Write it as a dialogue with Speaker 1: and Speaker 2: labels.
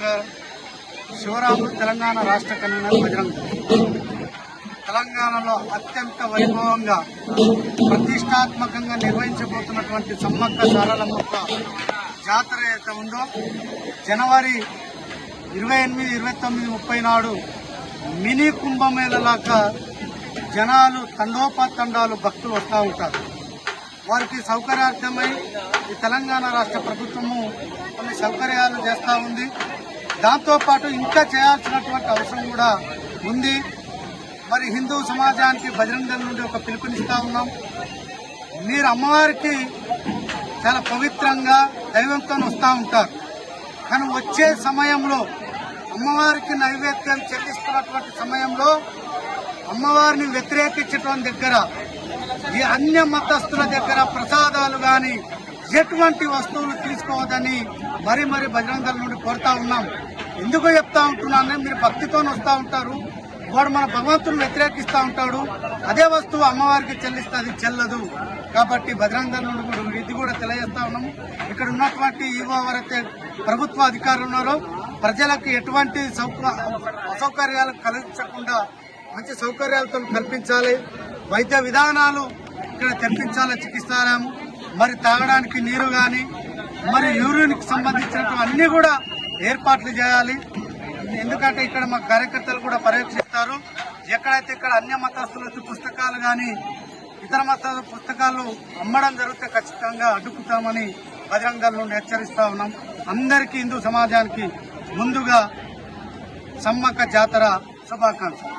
Speaker 1: నమస్కారం. శివరాములు తెలంగాణ రాష్ట్ర కన్వీనర్ బజరంగ. తెలంగాణలో అత్యంత వైభవంగా ప్రతిష్టాత్మకంగా నిర్వహించబోతున్నటువంటి సమ్మక్క సారలమ్మక్క జాతర ఏదైతే ఉందో జనవరి 28, 29, 30 నాడు మినీ కుంభమేళలాగా జనాలు తండోపతండాలు భక్తులు వస్తూ ఉంటారు. వారికి సౌకర్యార్థమై ఈ తెలంగాణ రాష్ట్ర ప్రభుత్వము కొన్ని సౌకర్యాలు చేస్తూ ఉంది. దాంతోపాటు ఇంకా చేయాల్సినటువంటి అవసరం కూడా ఉంది. మరి హిందూ సమాజానికి బజరంగ దళ్ నుండి ఒక పిలుపునిస్తూ ఉన్నాం. మీరు అమ్మవారికి చాలా పవిత్రంగా దైవంతో వస్తూ ఉంటారు, కానీ వచ్చే సమయంలో అమ్మవారికి నైవేద్యం చెల్లిస్తున్నటువంటి సమయంలో అమ్మవారిని వ్యతిరేకించడం దగ్గర ఈ అన్య మతస్థుల దగ్గర ప్రసాదాలు కానీ ఎటువంటి వస్తువులు తీసుకోవద్దని మరి బజరంగ దళ్ నుండి కోరుతా ఉన్నాం. ఎందుకు చెప్తా ఉంటున్నానే, మీరు భక్తితో వస్తూ ఉంటారు, వాడు మన భగవంతుని వ్యతిరేకిస్తూ ఉంటాడు, అదే వస్తువు అమ్మవారికి చెల్లిస్తే అది చెల్లదు. కాబట్టి బజరంగ దళ్ నుండి ఇది కూడా తెలియజేస్తా ఉన్నాము. ఇక్కడ ఉన్నటువంటి ఎవరైతే ప్రభుత్వ అధికారులు ఉన్నారో ప్రజలకు ఎటువంటి అసౌకర్యాలు కలిగించకుండా మంచి సౌకర్యాలతో కల్పించాలి. వైద్య విధానాలు ఇక్కడ తెప్పించాలి, చికిత్సాలయం, మరి తాగడానికి నీరు కానీ మరి యూరిన్కి సంబంధించినటువంటి అన్ని కూడా ఏర్పాట్లు చేయాలి. ఎందుకంటే ఇక్కడ మా కార్యకర్తలు కూడా పర్యవేక్షిస్తారు. ఎక్కడైతే ఇక్కడ అన్య మతస్థుల పుస్తకాలు కానీ ఇతర మత పుస్తకాలు అమ్మడం జరిగితే ఖచ్చితంగా అడ్డుకుంటామని బజరంగ దళ్ నుండి హెచ్చరిస్తా ఉన్నాం. అందరికీ హిందూ సమాజానికి ముందుగా సమ్మక్క జాతర శుభాకాంక్షలు.